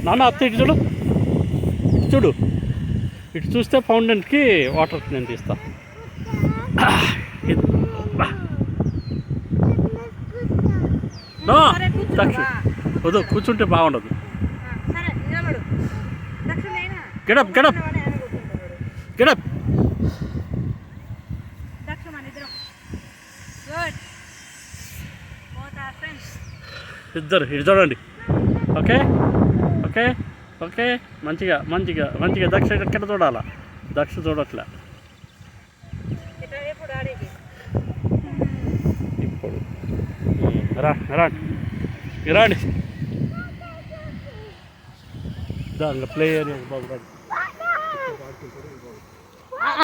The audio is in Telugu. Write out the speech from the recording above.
నాన్న అత్త ఇటు చూడు, ఇటు చూడు, ఇటు చూస్తే ఫౌంటైన్కి వాటర్ నేను తీస్తా. దక్ష వద్దు, కూర్చుంటే బాగుండదు. Get up get up get up. ఇద్దరు ఇటు చూడండి. ఓకే ఓకే ఓకే, మంచిగా మంచిగా మంచిగా. దక్ష ఎక్కడ చూడాలా? దక్ష చూడట్లే. ఇప్పుడు రాండి ఇంకా ప్లే ఏరియా బాగుంది.